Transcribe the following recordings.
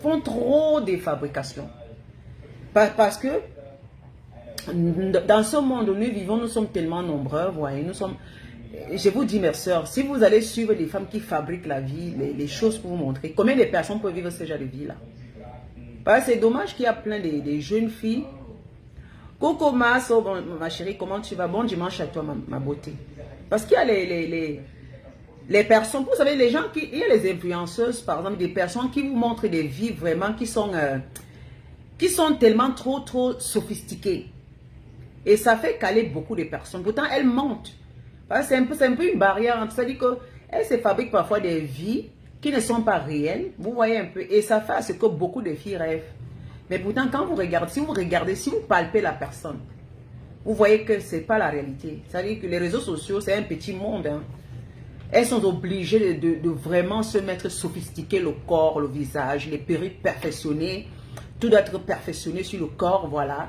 font trop de fabrication. Parce que dans ce monde où nous vivons, nous sommes tellement nombreux, vous voyez, nous sommes... Je vous dis, mes sœurs, si vous allez suivre des femmes qui fabriquent la vie, les choses pour vous montrer, combien de personnes peuvent vivre ce genre de vie-là? Parce que c'est dommage qu'il y a plein de jeunes filles. Coucou Masso, bon, ma chérie, comment tu vas? Bon dimanche à toi, ma beauté. Parce qu'il y a les personnes, vous savez, les gens qui... Il y a les influenceuses, par exemple, des personnes qui vous montrent des vies vraiment qui sont tellement trop sophistiquées. Et ça fait caler beaucoup de personnes. Pourtant, elles mentent. C'est un peu une barrière. C'est-à-dire qu'elles se fabriquent parfois des vies qui ne sont pas réelles. Vous voyez un peu. Et ça fait à ce que beaucoup de filles rêvent. Mais pourtant, quand vous regardez, si vous palpez la personne, vous voyez que ce n'est pas la réalité. C'est-à-dire que les réseaux sociaux, c'est un petit monde. Hein. Elles sont obligées de vraiment se mettre sophistiquer le corps, le visage, les perruques perfectionnées. Tout doit être perfectionné sur le corps, voilà.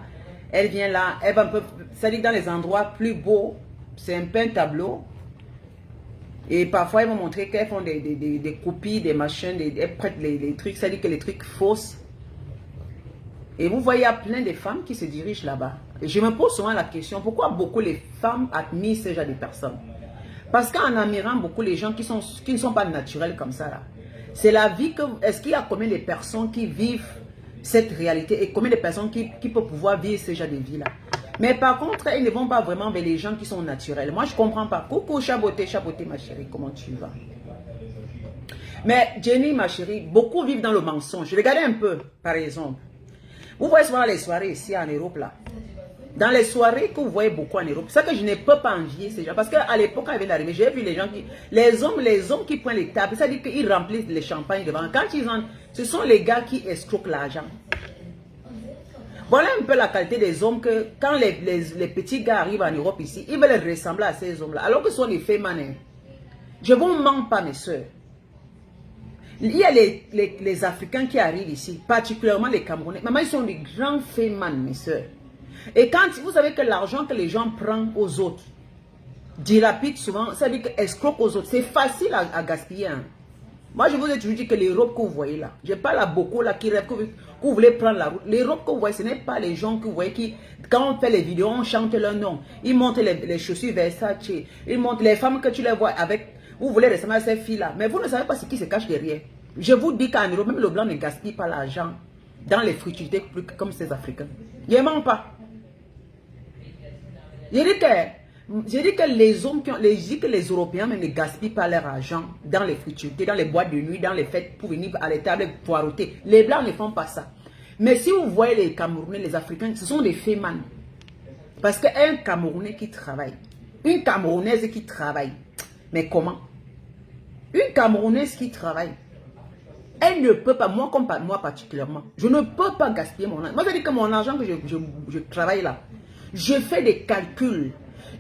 Elle vient là, elle va un peu, c'est-à-dire dans les endroits plus beaux, c'est un peu un tableau. Et parfois, elles vont montrer qu'elles font des copies, des machins, elles prêtent les trucs, c'est-à-dire que les trucs fausses. Et vous voyez, il y a plein de femmes qui se dirigent là-bas. Et je me pose souvent la question, pourquoi beaucoup les femmes admirent ce genre de personnes? Parce qu'en admirant beaucoup les gens qui ne sont pas naturels comme ça, là, c'est la vie que... Est-ce qu'il y a combien de personnes qui vivent cette réalité et combien de personnes qui peuvent pouvoir vivre ce genre de vie-là? Mais par contre, ils ne vont pas vraiment vers les gens qui sont naturels. Moi, je ne comprends pas. Coucou, chaboté, ma chérie, comment tu vas? Mais Jenny, ma chérie, beaucoup vivent dans le mensonge. Regardez un peu, par exemple. Vous voyez souvent les soirées ici en Europe, là. Dans les soirées que vous voyez beaucoup en Europe, c'est ça que je ne peux pas envier ces gens. Parce qu'à l'époque, quand ils viennent d'arriver, j'ai vu les gens qui... Les hommes qui prennent les tables, c'est-à-dire qu'ils remplissent les champagnes devant. Quand ils entrent, ce sont les gars qui escroquent l'argent. Voilà un peu la qualité des hommes que quand les petits gars arrivent en Europe ici, ils veulent ressembler à ces hommes-là. Alors que ce sont les féminins. Je ne vous mens pas, mes soeurs. Il y a les Africains qui arrivent ici, particulièrement les Camerounais. Maman, ils sont des grands féminins, mes soeurs. Et quand vous savez que l'argent que les gens prennent aux autres, dilapident souvent, ça veut dire qu'escroquent aux autres. C'est facile à gaspiller. Hein. Moi, je vous ai toujours dit que les robes que vous voyez là, je parle à beaucoup là qui rêvent que vous voulez prendre la route. Les robes que vous voyez, ce n'est pas les gens que vous voyez qui, quand on fait les vidéos, on chante leur nom. Ils montrent les chaussures Versace. Ils montrent les femmes que tu les vois avec. Vous voulez ressembler à ces filles-là. Mais vous ne savez pas ce qui se cache derrière. Je vous dis qu'en Europe, même le blanc ne gaspille pas l'argent dans les futilités comme ces Africains. Il ne ment pas. Je dis que les hommes, les Européens ne gaspillent pas leur argent dans les futilités, dans les boîtes de nuit, dans les fêtes pour venir à les tables poireauter. Les Blancs ne font pas ça. Mais si vous voyez les Camerounais, les Africains, ce sont des fémans. Parce qu'un Camerounais qui travaille, une Camerounaise qui travaille, mais comment? Une Camerounaise qui travaille, elle ne peut pas, moi particulièrement, je ne peux pas gaspiller mon argent. Moi, je dis que mon argent que je travaille là, je fais des calculs.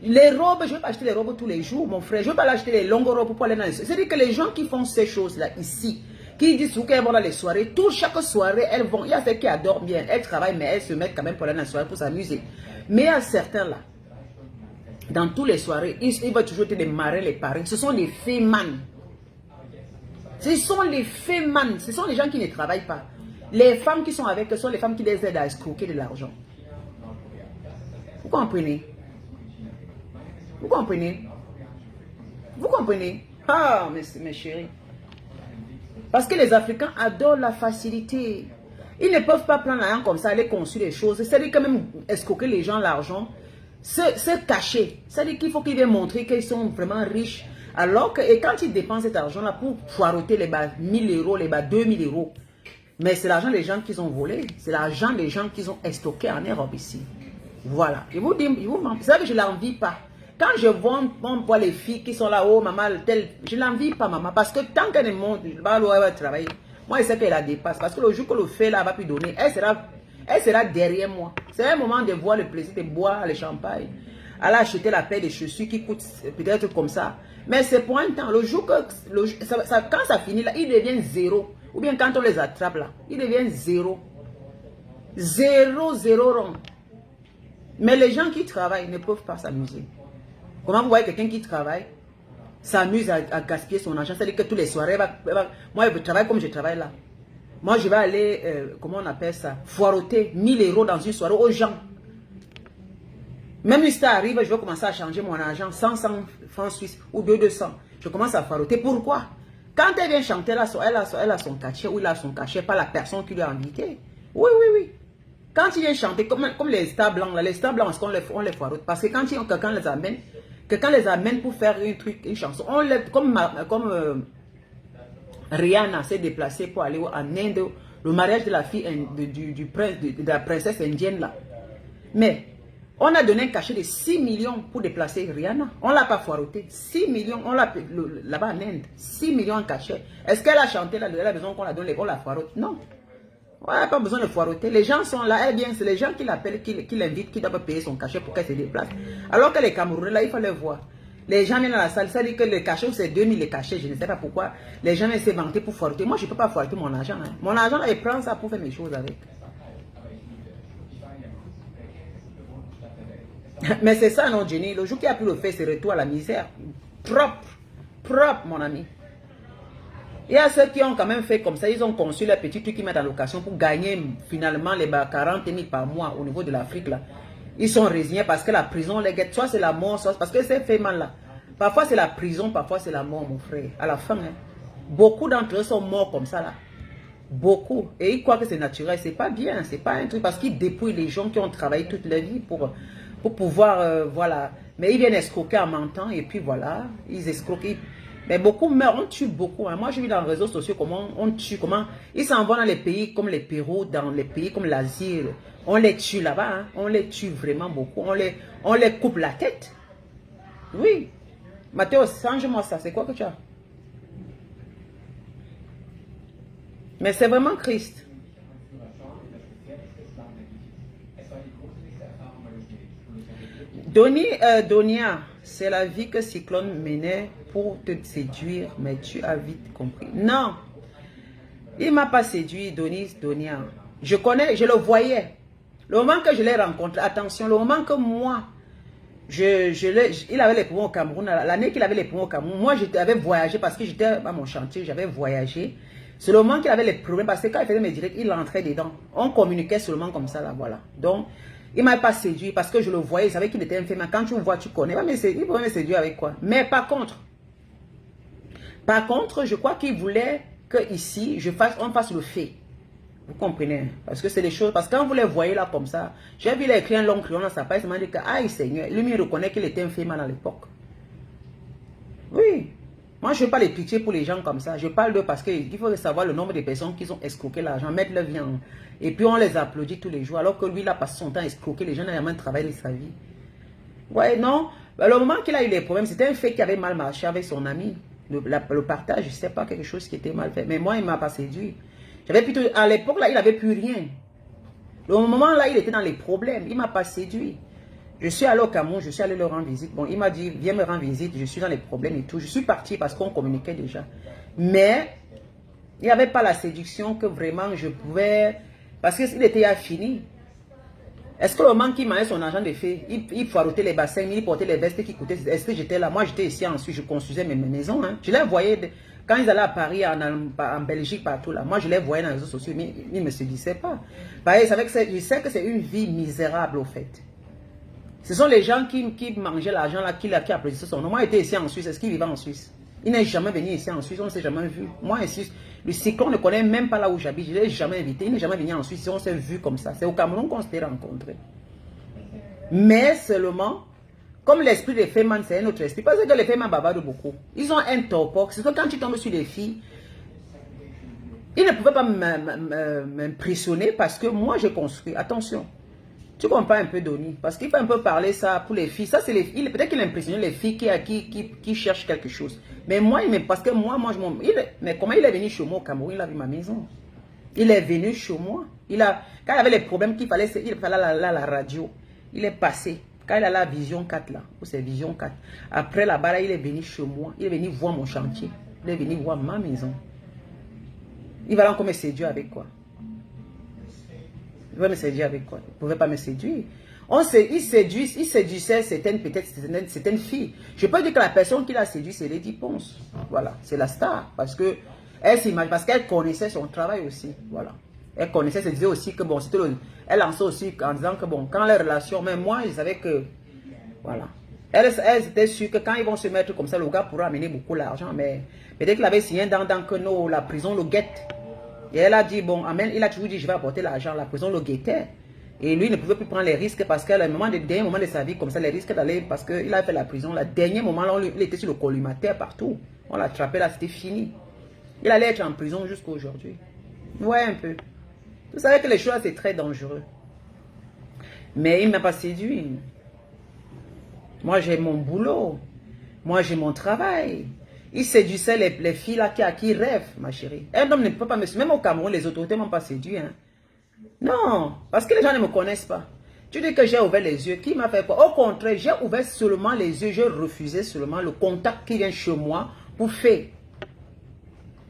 Les robes, je ne vais pas acheter les robes tous les jours, mon frère. Je ne vais pas acheter les longues robes pour aller dans les soirées. C'est-à-dire que les gens qui font ces choses-là ici, qui disent qu'elles vont dans les soirées, chaque soirée, elles vont. Il y a celles qui adorent bien, elles travaillent, mais elles se mettent quand même pour aller dans les soirées pour s'amuser. Mais il y a certains là, dans toutes les soirées, ils vont toujours être des marins, les parrains. Ce sont des fémans. Ce sont les fémans. Ce sont les gens qui ne travaillent pas. Les femmes qui sont avec eux sont les femmes qui les aident à escroquer de l'argent. Vous comprenez? Vous comprenez? Vous comprenez? Ah, mes chéris. Parce que les Africains adorent la facilité. Ils ne peuvent pas prendre l'argent comme ça, aller construire des choses. C'est-à-dire quand même escroquer les gens l'argent, se cacher. C'est-à-dire qu'il faut qu'ils viennent montrer qu'ils sont vraiment riches. Alors que, et quand ils dépensent cet argent-là pour poireauter les bas 1000 euros, les bas 2000 euros, mais c'est l'argent des gens qu'ils ont volé. C'est l'argent des gens qu'ils ont stocké en Europe ici. Voilà. Je vous dis, c'est vrai que je ne l'envie pas. Quand je vois, on voit les filles qui sont là, oh maman, telle, je ne l'envie pas maman. Parce que tant qu'elle monte, elle va travailler. Moi, je sais qu'elle la dépasse. Parce que le jour que le fait là va plus donner, elle sera derrière moi. C'est un moment de voir le plaisir de boire le champagne. Elle a acheté la paire de chaussures qui coûte peut-être comme ça. Mais c'est pour un temps. Le jour que, quand ça finit là, il devient zéro. Ou bien quand on les attrape là, il devient zéro. Zéro rond. Mais les gens qui travaillent ne peuvent pas s'amuser. Comment vous voyez quelqu'un qui travaille s'amuse à gaspiller son argent? C'est-à-dire que tous les soirs, moi je travaille comme je travaille là. Moi, je vais aller, comment on appelle ça, foiroter 1000 € dans une soirée aux gens. Même si ça arrive, je vais commencer à changer mon argent, 100 francs suisses ou 200. Je commence à faroter. Pourquoi? Quand elle vient chanter, elle a son cachet ou il a son cachet, pas la personne qui lui a invité. Oui, oui, oui. Quand il vient chanter, comme les stars blancs, là, les stars blancs, on les foirote. Parce que quand quelqu'un les amène pour faire une chanson, comme Rihanna s'est déplacée pour aller en Inde, le mariage de la fille du prince, de la princesse indienne là. Mais on a donné un cachet de 6 millions pour déplacer Rihanna. On ne l'a pas foiroté. 6 millions, on l'a là-bas en Inde. 6 millions en cachet. Est-ce qu'elle a chanté là, de la maison qu'on la donne, on la foirote? Non. On n'a pas besoin de foiroter. Les gens sont là. Eh bien, c'est les gens qui l'appellent, qui l'invitent, qui doivent payer son cachet pour qu'elle se déplace. Alors que les Camerounais, là, il faut les voir. Les gens viennent dans la salle, ça dit que le cachet, c'est 2000 les cachets, je ne sais pas pourquoi. Les gens viennent se vanter pour foiroter. Moi, je ne peux pas foiroter mon argent. Hein. Mon argent, là, il prend ça pour faire mes choses avec. Mais c'est ça, non, Jenny. Le jour qui a pu le faire, c'est retour à la misère. Propre. Propre, mon ami. Il y a ceux qui ont quand même fait comme ça. Ils ont conçu les petits trucs qu'ils mettent en location pour gagner finalement les 40 000 par mois au niveau de l'Afrique, là. Ils sont résignés parce que la prison les guette. Soit c'est la mort, soit parce que c'est fait mal, là. Parfois c'est la prison, parfois c'est la mort, mon frère. À la fin, hein. Beaucoup d'entre eux sont morts comme ça, là. Beaucoup. Et ils croient que c'est naturel. C'est pas bien. C'est pas un truc parce qu'ils dépouillent les gens qui ont travaillé toute leur vie pour pouvoir, voilà. Mais ils viennent escroquer en mentant et puis voilà, ils escroquent. Mais beaucoup meurent, on tue beaucoup. Hein. Moi, j'ai vu dans les réseaux sociaux comment on tue, comment ils s'en vont dans les pays comme le Pérou, dans les pays comme l'Asie. On les tue là-bas, hein. On les tue vraiment beaucoup. On les coupe la tête. Oui. Mathéo, change-moi ça. C'est quoi que tu as? Mais c'est vraiment Christ. Donia, c'est la vie que Cyclone menait pour te séduire, mais tu as vite compris. Non, il ne m'a pas séduit, Donia. Je le voyais. Le moment que je l'ai rencontré, attention, le moment que moi, il avait les poumons au Cameroun, l'année qu'il avait les poumons au Cameroun, moi j'avais voyagé parce que j'étais à mon chantier, j'avais voyagé. C'est le moment qu'il avait les problèmes, parce que quand il faisait mes directs, il rentrait dedans. On communiquait seulement comme ça, là, voilà. Donc, il ne m'a pas séduit parce que je le voyais, il savait qu'il était un féminin. Quand tu me vois, tu connais. Il pourrait me séduire avec quoi? Mais par contre, je crois qu'il voulait que ici, on fasse le fait. Vous comprenez? Parce que c'est des choses. Parce que quand vous les voyez là comme ça, j'ai vu les écrit un long crayon dans sa page, il m'a dit que, aïe Seigneur, lui, il reconnaît qu'il était un féminin à l'époque. Oui. Moi, je ne fais pas les pitiés pour les gens comme ça. Je parle d'eux parce qu'il faut savoir le nombre de personnes qui ont escroqué l'argent, mettre leur vie en... Et puis, on les applaudit tous les jours. Alors que lui, il a passé son temps à escroquer. Les gens n'ont jamais travaillé de sa vie. Ouais, non. Ben, le moment qu'il a eu les problèmes, c'était un fait qui avait mal marché avec son ami. Le partage, je ne sais pas, quelque chose qui était mal fait. Mais moi, il ne m'a pas séduit. À l'époque, là, il n'avait plus rien. Le moment là, il était dans les problèmes. Il ne m'a pas séduit. Je suis allé au Cameroun, je suis allé leur rendre visite. Bon, il m'a dit, viens me rendre visite, je suis dans les problèmes et tout. Je suis parti parce qu'on communiquait déjà. Mais, il n'y avait pas la séduction que vraiment je pouvais... Parce qu'il était déjà fini. Est-ce que le moment qu'il m'avait son argent de fait, il foirotait les bassins, il portait les vestes qui coûtaient... Est-ce que j'étais là? Moi, j'étais ici ensuite, je construisais mes maisons. Hein. Je les voyais, quand ils allaient à Paris, en Belgique, partout là. Moi, je les voyais dans les réseaux sociaux, mais ils ne me séduisaient pas. Je sais que c'est une vie misérable, au fait. Ce sont les gens qui mangeaient l'argent là, qui applaudissaient son nom. Moi, j'étais ici en Suisse. Est-ce qu'il vivait en Suisse? Il n'est jamais venu ici en Suisse. On ne s'est jamais vu. Moi, ici, le cyclone ne connaît même pas là où j'habite. Je ne l'ai jamais invité. Il n'est jamais venu en Suisse. On s'est vu comme ça. C'est au Cameroun qu'on s'était rencontrés. Mais seulement, comme l'esprit des femmes, c'est un autre esprit. Parce que les femmes bavardent beaucoup. Ils ont un torpor. C'est que quand tu tombes sur les filles, ils ne pouvaient pas m'impressionner parce que moi, j'ai construit. Attention. Tu comprends un peu, Donny? Parce qu'il faut un peu parler ça pour les filles. Ça, c'est les filles. Peut-être qu'il a impressionné les filles qui cherchent quelque chose. Mais moi, parce que moi mais comment il est venu chez moi au Cameroun? Il a vu ma maison. Il est venu chez moi. Quand il avait les problèmes il fallait la radio. Il est passé. Quand il a la vision 4 là, ou c'est vision 4. Après là-bas, là, il est venu chez moi. Il est venu voir mon chantier. Il est venu voir ma maison. Il va encore me séduire avec quoi? Il va me séduire avec quoi? Il ne pouvait pas me séduire. Il séduisait certaines filles. Je peux dire que la personne qui l'a séduit, c'est Lady Ponce. Voilà, c'est la star. Parce que Elle s'imagine, parce qu'elle connaissait son travail aussi. Voilà. Elle connaissait, elle disait aussi que bon, c'était elle lançait aussi en disant que bon, quand les relations, même moi, je savais que, voilà. Elle était sûre que quand ils vont se mettre comme ça, le gars pourra amener beaucoup d'argent, mais peut-être qu'il avait signé dans que la prison le guette. Et elle a dit, bon, amen, il a toujours dit, je vais apporter l'argent, la prison le guettait. Et lui ne pouvait plus prendre les risques parce qu'à un moment, dernier moment de sa vie, comme ça, les risques d'aller, parce qu'il a fait la prison, le dernier moment, là, il était sur le collimateur partout. On l'a attrapé là, c'était fini. Il allait être en prison jusqu'à aujourd'hui. Ouais, un peu. Vous savez que les choses, c'est très dangereux. Mais il ne m'a pas séduit. Moi, j'ai mon boulot. Moi, j'ai mon travail. Il séduisait les filles là qui rêvent, ma chérie. Un homme ne peut pas me séduire. Même au Cameroun, les autorités ne m'ont pas séduit. Hein. Non, parce que les gens ne me connaissent pas. Tu dis que j'ai ouvert les yeux. Qui m'a fait quoi? Au contraire, j'ai ouvert seulement les yeux. J'ai refusé seulement le contact qui vient chez moi pour faire.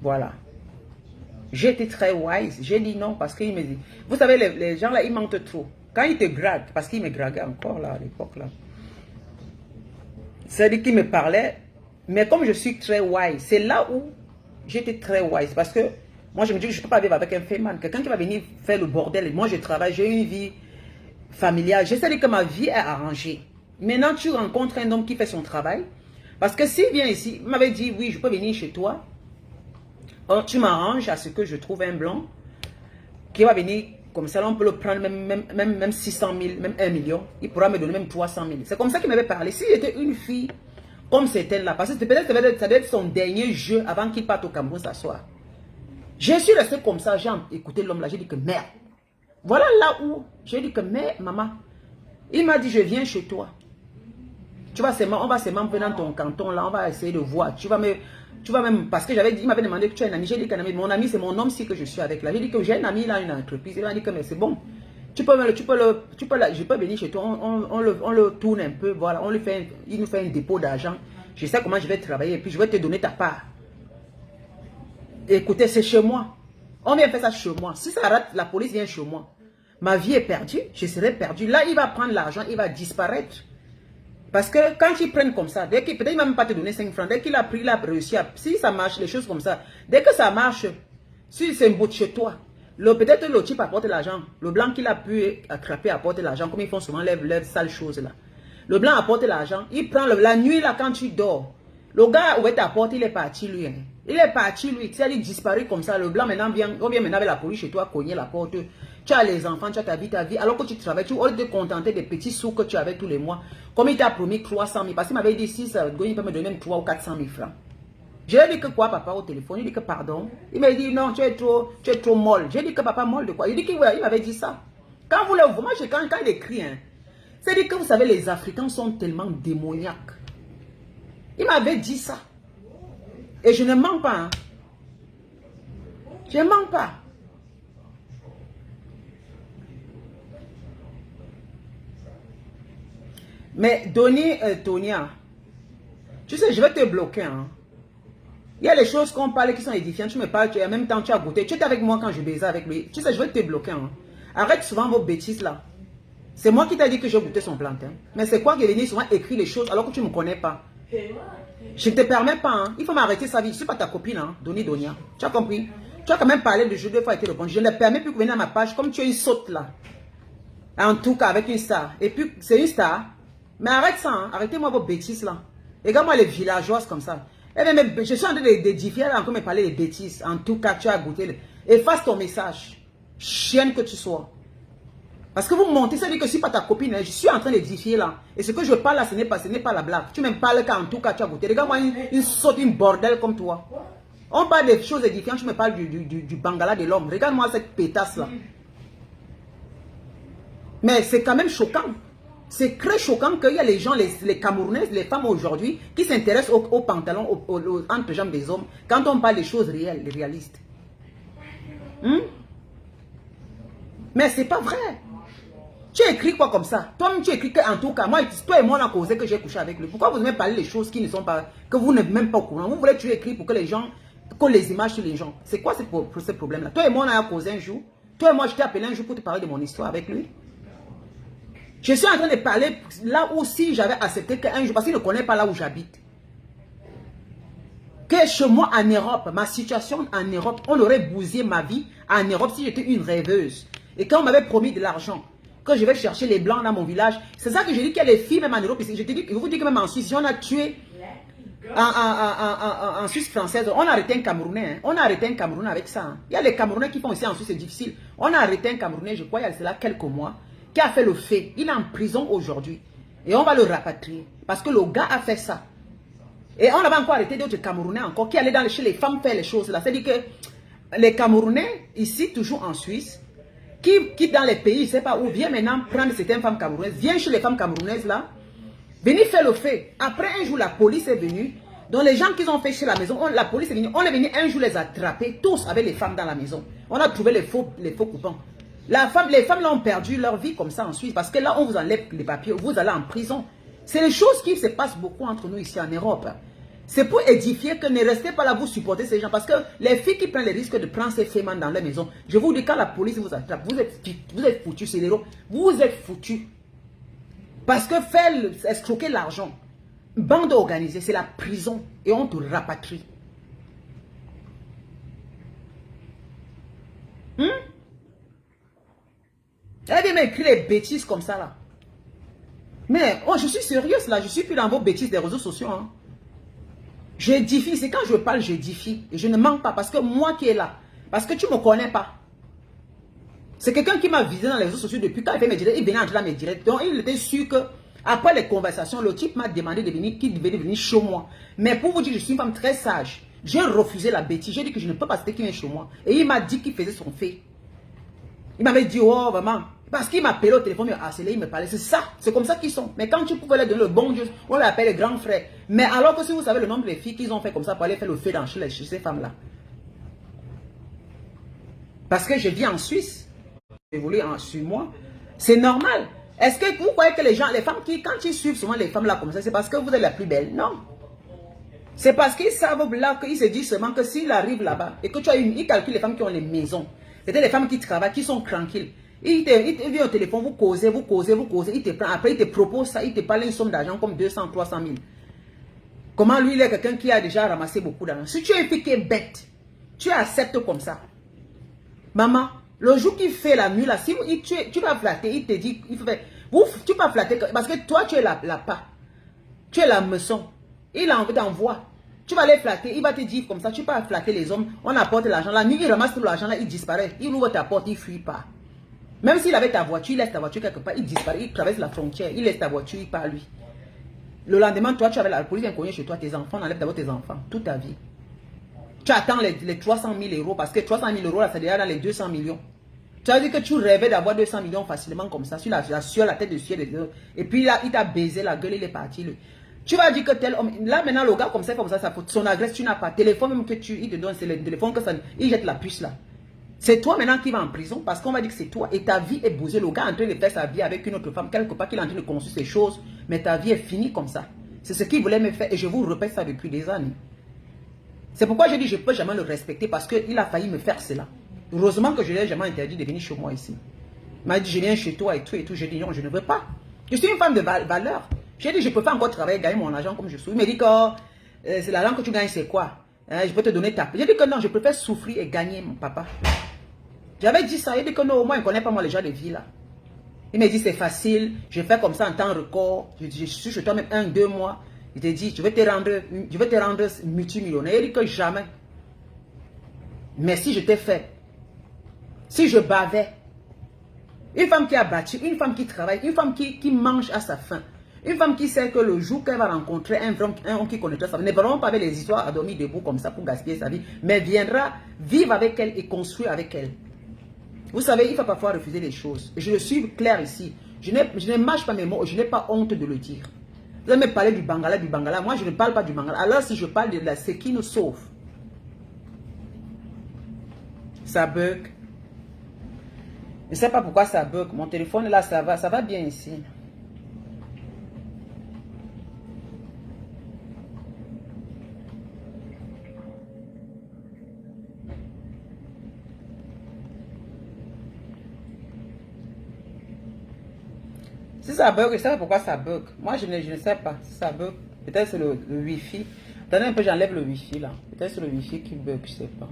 Voilà. J'ai été très wise. J'ai dit non parce qu'il me dit. Vous savez, les gens là, ils mentent trop. Quand ils te draguent, parce qu'ils me draguaient encore là à l'époque là. C'est-à-dire qu'ils me parlaient. Mais comme je suis très wise, c'est là où j'étais très wise. Parce que moi, je me dis que je ne peux pas vivre avec un féman. Quelqu'un qui va venir faire le bordel. Moi, je travaille, j'ai une vie familiale. J'essaie de dire que ma vie est arrangée. Maintenant, tu rencontres un homme qui fait son travail. Parce que s'il vient ici, il m'avait dit, oui, je peux venir chez toi. Or, tu m'arranges à ce que je trouve un blanc qui va venir, comme ça, là, on peut le prendre même 600 000, même 1 million. Il pourra me donner même 300 000. C'est comme ça qu'il m'avait parlé. Si j'étais une fille comme c'était là, parce que peut-être ça devait être son dernier jeu avant qu'il parte au Cameroun s'asseoir. Je suis resté comme ça, j'ai écouté l'homme là, j'ai dit que merde. Voilà là où j'ai dit que merde, maman. Il m'a dit, je viens chez toi. Tu vas seulement, on va seulement venir dans ton canton là, on va essayer de voir. Tu vas même, parce que il m'avait demandé que tu as un ami. J'ai dit qu'un ami, mon ami c'est mon homme si que je suis avec là. J'ai dit que j'ai un ami là, une entreprise. Il m'a dit que mais c'est bon. Je peux venir chez toi, on le tourne un peu, voilà, il nous fait un dépôt d'argent. Je sais comment je vais travailler et puis je vais te donner ta part. Écoutez, c'est chez moi. On vient faire ça chez moi. Si ça rate, la police vient chez moi. Ma vie est perdue, je serai perdu. Là, il va prendre l'argent, il va disparaître. Parce que quand ils prennent comme ça, peut-être qu'il ne va même pas te donner 5 francs. Dès qu'il a pris, il a réussi à... Si ça marche, les choses comme ça. Dès que ça marche, si c'est un bout de chez toi, peut-être le type apporte l'argent. Le blanc qu'il a pu attraper apporte l'argent, comme ils font souvent les sales choses là. Le blanc apporte l'argent, il prend la nuit là quand tu dors. Le gars où est apporté, il est parti lui. Hein. Il est parti lui, tu sais, il disparaît comme ça. Le blanc maintenant vient, on vient maintenant avec la police chez toi, cogner la porte. Tu as les enfants, tu as ta vie, alors que tu travailles, tu aurais de te contenter des petits sous que tu avais tous les mois. Comme il t'a promis 300 000, parce qu'il m'avait dit si ça, il peut me donner même 300 ou 400 000 francs. Je lui ai dit que quoi, papa, au téléphone? Il dit que pardon. Il m'a dit non, tu es trop molle. J'ai dit que papa, molle de quoi? Il dit qu'il m'avait dit ça. Quand vous le voyez, moi, quand il écrit, hein, c'est dit que vous savez, les Africains sont tellement démoniaques. Il m'avait dit ça. Et je ne mens pas. Hein. Je ne mens pas. Mais Tonia, tu sais, je vais te bloquer. Hein. Il y a les choses qu'on parle qui sont édifiantes. Tu me parles, en même temps, tu as goûté. Tu étais avec moi quand je baisais avec lui. Tu sais, je vais te bloquer. Hein. Arrête souvent vos bêtises là. C'est moi qui t'ai dit que j'ai goûté son plantain. Mais c'est quoi qui est venu souvent écrire les choses alors que tu ne me connais pas? Je ne te permets pas. Hein. Il faut m'arrêter sa vie. Je ne suis pas ta copine, hein, Donia. Tu as compris? Tu as quand même parlé de jeu deux fois été le bon. Je ne permets plus que venir à ma page comme tu es une saute là. En tout cas, avec une star. Et puis, c'est une star. Mais arrête ça. Hein. Arrêtez-moi vos bêtises là. Regarde-moi les villageoises comme ça. Eh bien, je suis en train d'édifier là encore me parler des bêtises. En tout cas, tu as goûté. Efface ton message. Chienne que tu sois. Parce que vous montez, ça veut dire que je ne suis pas ta copine, hein, je suis en train d'édifier là. Et ce que je parle là, ce n'est pas la blague. Tu me parles qu'en tout cas tu as goûté. Regarde-moi une saute, une bordel comme toi. On parle des choses édifiantes, tu me parles du bangala de l'homme. Regarde-moi cette pétasse là. Mais c'est quand même choquant. C'est très choquant qu'il y a les gens, les Camerounais, les femmes aujourd'hui, qui s'intéressent aux pantalons, aux entrejambes des hommes, quand on parle des choses réelles, réalistes. Mais c'est pas vrai. Tu écris quoi comme ça? Toi-même, tu écris qu'en tout cas, moi, toi et moi, on a causé que j'ai couché avec lui. Pourquoi vous aimez parler des choses qui ne sont pas, que vous n'êtes même pas au courant? Vous voulez tu écris pour que les gens, que les images sur les gens. C'est quoi ce problème-là? Toi et moi, on a causé un jour. Toi et moi, je t'ai appelé un jour pour te parler de mon histoire avec lui. Je suis en train de parler là où si j'avais accepté qu'un jour, parce qu'il ne connaît pas là où j'habite. Que chez moi en Europe, ma situation en Europe, on aurait bousillé ma vie en Europe si j'étais une rêveuse. Et quand on m'avait promis de l'argent, que je vais chercher les blancs dans mon village, c'est ça que je dis qu'il y a les filles même en Europe. Je vous dis que même en Suisse, si on a tué en Suisse française, on a arrêté un Camerounais. Hein. On a arrêté un Camerounais avec ça. Hein. Il y a les Camerounais qui font ici en Suisse, c'est difficile. On a arrêté un Camerounais, je crois, il y a cela quelques mois, qui a fait le fait. Il est en prison aujourd'hui. Et on va le rapatrier. Parce que le gars a fait ça. Et on avait encore arrêté d'autres Camerounais encore qui allaient chez les femmes faire les choses là. C'est-à-dire que les Camerounais, ici, toujours en Suisse, qui dans les pays, je ne sais pas où, viennent maintenant prendre certaines femmes camerounaises, viennent chez les femmes camerounaises là, venir faire le fait. Après un jour, la police est venue. Donc les gens qu'ils ont fait chez la maison, la police est venue. On est venu un jour les attraper, tous avec les femmes dans la maison. On a trouvé les faux coupants. Les femmes là ont perdu leur vie comme ça en Suisse. Parce que là, on vous enlève les papiers, vous allez en prison. C'est les choses qui se passent beaucoup entre nous ici en Europe. C'est pour édifier que ne restez pas là, vous supportez ces gens. Parce que les filles qui prennent le risque de prendre ces femmes dans leur maison, je vous dis, quand la police vous attrape, vous êtes foutus, c'est l'héros. Vous êtes foutus. Parce que faire escroquer l'argent, bande organisée, c'est la prison. Et on te rapatrie. Elle vient m'écrire les bêtises comme ça là. Mais oh, je suis sérieuse là, je suis plus dans vos bêtises des réseaux sociaux. Hein. J'édifie, c'est quand je parle, j'édifie. Et je ne mens pas parce que moi qui est là, parce que tu ne me connais pas. C'est quelqu'un qui m'a visé dans les réseaux sociaux depuis quand il fait mes directs, il venait entrer dans mes directs. Donc il était sûr que, après les conversations, le type m'a demandé de venir, qu'il devait venir chez moi. Mais pour vous dire, je suis une femme très sage. J'ai refusé la bêtise. J'ai dit que je ne peux pas citer qu'il vient chez moi. Et il m'a dit qu'il faisait son fait. Il m'avait dit, oh vraiment. Parce qu'il m'appelait au téléphone, il me harcelait, il me parlait. C'est ça, c'est comme ça qu'ils sont. Mais quand tu pouvais leur donner le bon Dieu, on l'appelle les grands frères. Mais alors que si vous savez le nombre de filles qu'ils ont fait comme ça pour aller faire le feu dans chez ces femmes-là. Parce que je vis en Suisse. Évoluer sur moi. C'est normal. Est-ce que vous croyez que les gens, les femmes qui, quand ils suivent souvent les femmes là comme ça, c'est parce que vous êtes la plus belle? Non. C'est parce qu'ils savent là, qu'ils se disent seulement que s'il arrive là-bas et que tu as ils calculent les femmes qui ont les maisons. C'était les femmes qui travaillent, qui sont tranquilles. Il te vient au téléphone, vous causez, il te prend, après il te propose ça, il te parle une somme d'argent comme 200, 300 000. Comment lui, il est quelqu'un qui a déjà ramassé beaucoup d'argent. Si tu es une fille qui est bête, tu acceptes comme ça. Maman, le jour qu'il fait la nuit, là, si tu vas flatter, il te dit, tu vas flatter, parce que toi, tu es la pas. Tu es la meçon. Il a envie d'envoi. Tu vas aller flatter, il va te dire comme ça, tu peux flatter les hommes, on apporte l'argent. La nuit, il ramasse tout l'argent, là, il disparaît. Il ouvre ta porte, il ne fuit pas. Même s'il avait ta voiture, il laisse ta voiture quelque part, il disparaît, il traverse la frontière, il laisse ta voiture, il part lui. Le lendemain, toi, tu avais la police inconnue chez toi, tes enfants, on enlève d'abord tes enfants, toute ta vie. Tu attends les 300 000 euros, parce que 300 000 euros, là, c'est déjà dans les 200 millions. Tu as dit que tu rêvais d'avoir 200 millions facilement comme ça, sur la sueur, la tête de sueur, et puis là, il t'a baisé la gueule, il est parti. Tu vas dire que tel homme, là maintenant, le gars comme ça, son adresse, tu n'as pas. Téléphone même que il te donne, c'est le téléphone que ça, il jette la puce là. C'est toi maintenant qui vas en prison parce qu'on va dire que c'est toi et ta vie est bousée. Le gars est en train de faire sa vie avec une autre femme, quelque part qu'il est en train de construire ces choses, mais ta vie est finie comme ça. C'est ce qu'il voulait me faire et je vous répète ça depuis des années. C'est pourquoi je dis que je ne peux jamais le respecter parce qu'il a failli me faire cela. Heureusement que je ne lui ai jamais interdit de venir chez moi ici. Il m'a dit je viens chez toi et tout et tout. J'ai dit non, je ne veux pas. Je suis une femme de valeur. J'ai dit je peux pas encore travailler, gagner mon argent comme je suis. Il m'a dit que c'est l'argent que tu gagnes, c'est quoi? Je peux te donner ta paix. J'ai dit que non, je préfère souffrir et gagner mon papa. J'avais dit ça, il dit que non, au moins il ne connaît pas moi les gens de vie là. Il m'a dit c'est facile, je fais comme ça en temps record, je suis chez toi même 1-2 mois. Il te dit, je vais te rendre multimillionnaire. Il dit que jamais. Mais si je t'ai fait, si je bavais, une femme qui a battu, une femme qui travaille, une femme qui mange à sa faim, une femme qui sait que le jour qu'elle va rencontrer un homme qui connaîtra sa vie, ne parlons pas avec les histoires à dormir debout comme ça pour gaspiller sa vie, mais viendra vivre avec elle et construire avec elle. Vous savez, il faut parfois refuser les choses. Je suis clair ici. Je ne mâche pas mes mots, je n'ai pas honte de le dire. Vous allez me parler du Bangala. Moi, je ne parle pas du Bangala. Alors, si je parle de ce qui nous sauve, ça bug. Je ne sais pas pourquoi ça bug. Mon téléphone, là, ça va bien ici. Si ça bug, je ne sais pas pourquoi ça bug. Moi, je ne sais pas si ça bug. Peut-être c'est le Wi-Fi. Attendez un peu, j'enlève le wifi là. Peut-être c'est le wifi qui bug, je sais pas.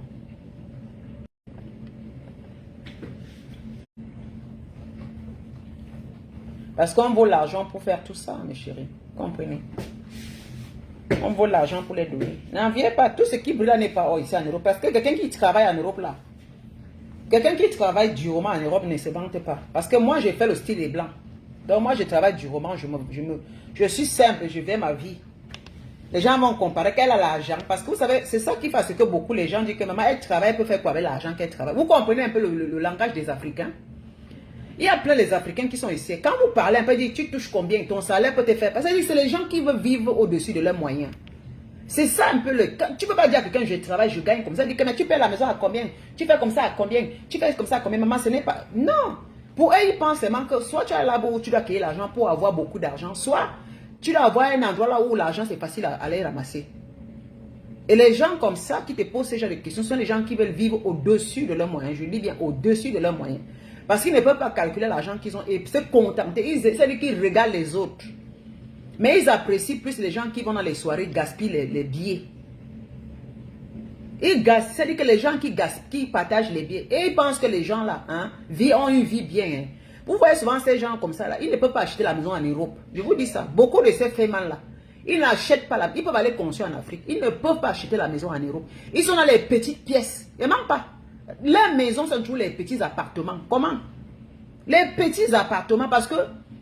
Parce qu'on vaut l'argent pour faire tout ça, mes chéris. Comprenez? On vaut l'argent pour les donner. N'en viens pas, tout ce qui brille là n'est pas ici en Europe. Parce que quelqu'un qui travaille en Europe là, quelqu'un qui travaille durement en Europe ne se vante pas. Parce que moi, j'ai fait le style des blancs. Donc moi, je travaille durement, je suis simple, je vis ma vie. Les gens vont comparer qu'elle a l'argent. Parce que vous savez, c'est ça qui fait ce que beaucoup les gens disent que maman, elle travaille, elle peut faire quoi avec l'argent qu'elle travaille. Vous comprenez un peu le langage des Africains? Il y a plein des Africains qui sont ici. Quand vous parlez un peu, tu touches combien, ton salaire peut te faire. Parce que c'est les gens qui veulent vivre au-dessus de leurs moyens. C'est ça un peu le... Tu ne peux pas dire à quelqu'un, je travaille, je gagne comme ça. Dis que mais tu payes la maison à combien? Tu fais comme ça à combien? Tu fais comme ça à combien? Maman, ce n'est pas... Non. Pour eux, ils pensent seulement que soit tu es là-bas où tu dois acquérir l'argent pour avoir beaucoup d'argent, soit tu dois avoir un endroit là où l'argent c'est facile à aller ramasser. Et les gens comme ça qui te posent ce genre de questions sont les gens qui veulent vivre au-dessus de leurs moyens. Je dis bien au-dessus de leurs moyens. Parce qu'ils ne peuvent pas calculer l'argent qu'ils ont et se contenter. C'est-à-dire qu'ils regardent les autres. Mais ils apprécient plus les gens qui vont dans les soirées gaspiller les billets. C'est-à-dire que les gens qui partagent les billets, et ils pensent que les gens là ont une vie bien. Hein. Vous voyez souvent ces gens comme ça là, ils ne peuvent pas acheter la maison en Europe. Je vous dis ça. Beaucoup de ces femmes là, ils n'achètent pas ils peuvent aller construire en Afrique. Ils ne peuvent pas acheter la maison en Europe. Ils sont dans les petites pièces. Et même pas. Les maisons sont toujours les petits appartements. Comment? Les petits appartements, parce que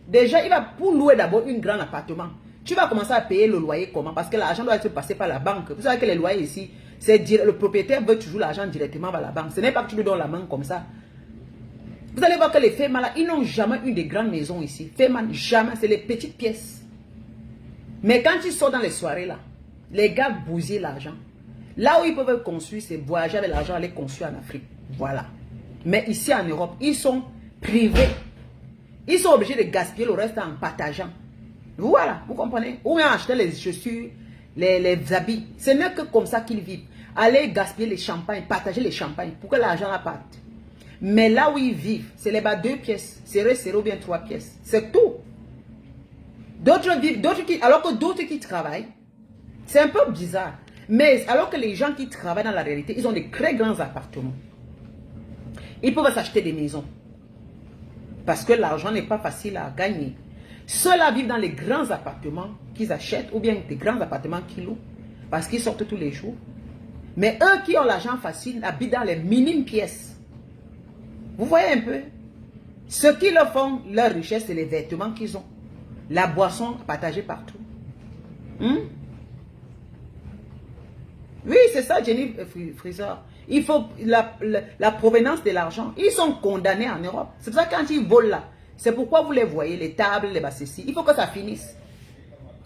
déjà, il va pour louer d'abord un grand appartement. Tu vas commencer à payer le loyer comment? Parce que l'argent doit être passé par la banque. Vous savez que les loyers ici, le propriétaire veut toujours l'argent directement vers la banque. Ce n'est pas que tu lui donnes la main comme ça. Vous allez voir que les femmes là, ils n'ont jamais eu de grandes maisons ici. Femmes, jamais, c'est les petites pièces. Mais quand ils sont dans les soirées là, les gars bousillent l'argent. Là où ils peuvent construire, c'est voyager avec l'argent, aller construire en Afrique. Voilà. Mais ici en Europe, ils sont privés. Ils sont obligés de gaspiller le reste en partageant. Voilà, vous comprenez? Ou bien acheter les chaussures, les habits. Ce n'est que comme ça qu'ils vivent. Aller gaspiller les champagnes, partager les champagnes pour que l'argent la parte. Mais là où ils vivent, c'est les bas 2 pièces. C'est ou bien 3 pièces. C'est tout. D'autres vivent, alors que d'autres qui travaillent, c'est un peu bizarre. Mais alors que les gens qui travaillent dans la réalité, ils ont des très grands appartements. Ils peuvent s'acheter des maisons. Parce que l'argent n'est pas facile à gagner. Ceux-là vivent dans les grands appartements qu'ils achètent ou bien des grands appartements qu'ils louent. Parce qu'ils sortent tous les jours. Mais eux qui ont l'argent facile habitent dans les minimes pièces. Vous voyez un peu? Ce qui leur font leur richesse, c'est les vêtements qu'ils ont. La boisson partagée partout. Oui, c'est ça, Jenny Freezer. Il faut la provenance de l'argent. Ils sont condamnés en Europe. C'est pour ça que quand ils volent là, c'est pourquoi vous les voyez, les tables, les bassessis. Il faut que ça finisse.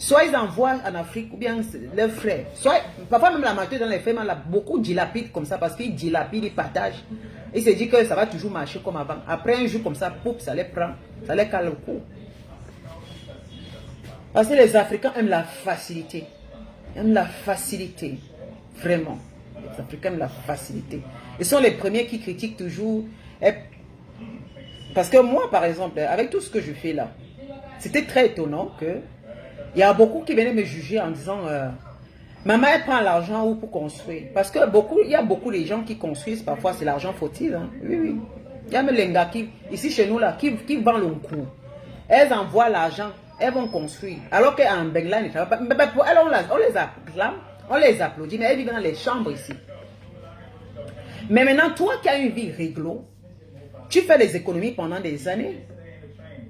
Soit ils envoient en Afrique ou bien leurs frères. Soit, parfois même la majorité dans les femmes, là, beaucoup dilapident comme ça parce qu'ils dilapident, ils partagent. Ils se disent que ça va toujours marcher comme avant. Après un jour comme ça, poup, ça les prend, ça les cale le cou. Parce que les Africains aiment la facilité. Ils aiment la facilité. Vraiment. Les Africains aiment la facilité. Ils sont les premiers qui critiquent toujours. Parce que moi, par exemple, avec tout ce que je fais là, c'était très étonnant que il y a beaucoup qui venaient me juger en disant maman, elle prend l'argent où pour construire. Parce que il y a beaucoup de gens qui construisent, parfois c'est l'argent faut-il. Hein? Oui, oui. Il y a même les gars qui, ici chez nous, là, qui vendent le coup. Elles envoient l'argent, elles vont construire. Alors qu'en Bengla, ils ne travaillent pas. Mais pour elles, on les acclame, on les applaudit, mais elles vivent dans les chambres ici. Mais maintenant, toi qui as une vie réglo, tu fais des économies pendant des années.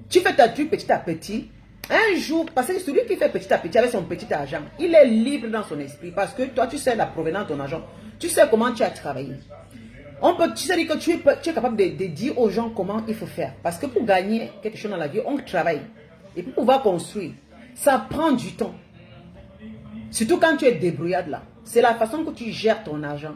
Tu fais ta truc petit à petit. Un jour, parce que celui qui fait petit à petit avec son petit argent, il est libre dans son esprit. Parce que toi, tu sais la provenance de ton argent. Tu sais comment tu as travaillé. Tu sais que tu es capable de dire aux gens comment il faut faire. Parce que pour gagner quelque chose dans la vie, on travaille. Et pour pouvoir construire, ça prend du temps. Surtout quand tu es débrouillard là. C'est la façon que tu gères ton argent.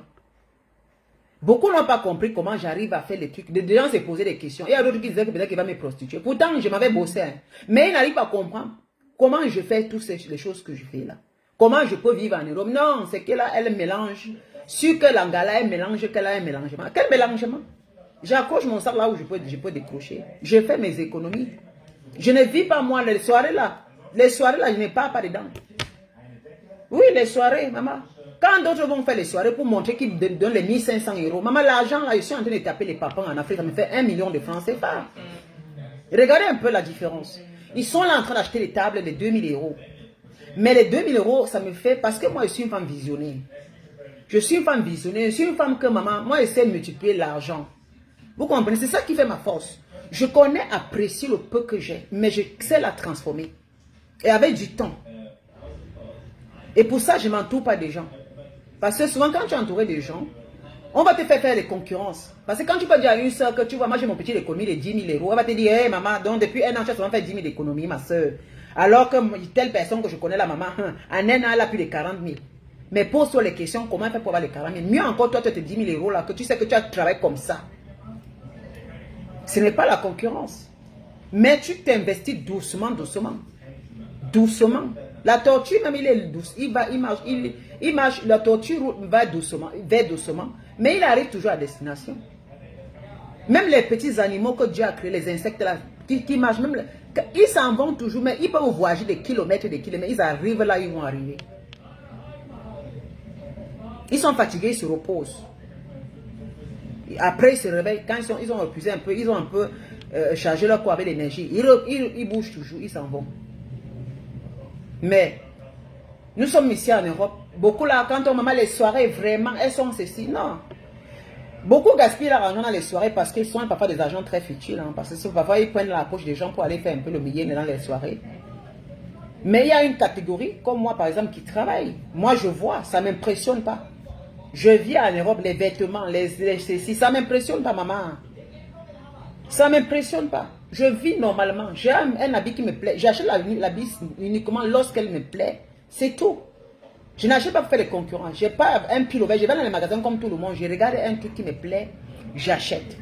Beaucoup n'ont pas compris comment j'arrive à faire les trucs. Des gens se posaient des questions. Il y a d'autres qui disaient que peut-être qu'il va me prostituer. Pourtant, je m'avais bossé. Hein. Mais ils n'arrivent pas à comprendre comment je fais toutes les choses que je fais là. Comment je peux vivre en Europe. Non, c'est que là, elle mélange. Sur que l'Angala, elle mélange, qu'elle a un mélangement. Quel mélangement? J'accroche mon sac là où je peux décrocher. Je fais mes économies. Je ne vis pas moi les soirées là. Les soirées là, je n'ai pas dedans. Oui, les soirées, maman. Quand d'autres vont faire les soirées pour montrer qu'ils donnent les 1500 euros, maman, l'argent là, je suis en train de taper les papas en Afrique, ça me fait 1 million de francs CFA. Regardez un peu la différence. Ils sont là en train d'acheter les tables de 2000 euros. Mais les 2000 euros, ça me fait, parce que moi, je suis une femme visionnée. Je suis une femme visionnée, je suis une femme que maman, moi, j'essaie de multiplier l'argent. Vous comprenez? C'est ça qui fait ma force. Je connais apprécier le peu que j'ai, mais je sais la transformer. Et avec du temps. Et pour ça, je ne m'entoure pas des gens. Parce que souvent, quand tu es entouré des gens, on va te faire des concurrences. Parce que quand tu peux dire à une soeur que tu vois, moi j'ai mon petit économie de 10 000 euros, elle va te dire, hé maman, donc depuis un an, tu as souvent fait 10 000 d'économie, ma soeur. Alors que telle personne que je connais, la maman, en un an, elle a plus de 40 000. Mais pose-toi les questions, comment elle fait pour avoir les 40 000? Mieux encore, toi, tu as tes 10 000 euros là, que tu sais que tu as travaillé comme ça. Ce n'est pas la concurrence. Mais tu t'investis doucement, doucement. Doucement. La tortue, même il est douce. Il marche, la tortue va doucement, mais il arrive toujours à destination. Même les petits animaux que Dieu a créés, les insectes là, qui marchent, même, ils s'en vont toujours, mais ils peuvent voyager des kilomètres, ils arrivent là, ils vont arriver. Ils sont fatigués, ils se reposent. Après, ils se réveillent. Quand ils ont épuisé un peu, ils ont un peu chargé leur corps avec l'énergie. Ils bougent toujours, ils s'en vont. Mais, nous sommes ici en Europe. Beaucoup là, quand on maman les soirées, vraiment, elles sont ceci. Non. Beaucoup gaspillent l'argent dans les soirées parce qu'ils sont parfois des agents très futiles. Hein, parce que parfois, ils prennent la poche des gens pour aller faire un peu le millier dans les soirées. Mais il y a une catégorie, comme moi par exemple, qui travaille. Moi, je vois, ça ne m'impressionne pas. Je vis en Europe, les vêtements, les ceci, ça ne m'impressionne pas, maman. Ça ne m'impressionne pas. Je vis normalement. J'ai un habit qui me plaît. J'achète l'habit uniquement lorsqu'elle me plaît. C'est tout. Je n'achète pas pour faire des concurrents. Je n'ai pas un pile ouvert. Je vais dans les magasins comme tout le monde. Je regarde un truc qui me plaît. J'achète.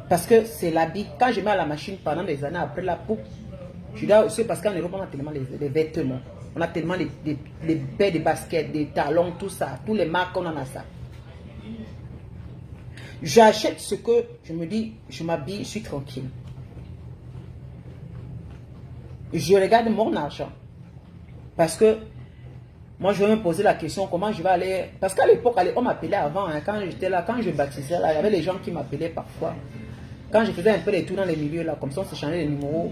Parce que c'est l'habit. Quand je mets à la machine pendant des années après la poupe, je dois aussi parce qu'en Europe, on a tellement les vêtements. On a tellement les paires de baskets, des talons, tout ça. Tous les marques, on en a ça. J'achète ce que je me dis, je m'habille, je suis tranquille. Je regarde mon argent. Parce que moi, je vais me poser la question, comment je vais aller... Parce qu'à l'époque, on m'appelait avant, hein, quand j'étais là, quand je baptisais, là, il y avait les gens qui m'appelaient parfois. Quand je faisais un peu des tours dans les milieux, là, comme ça, on se changeait les numéros.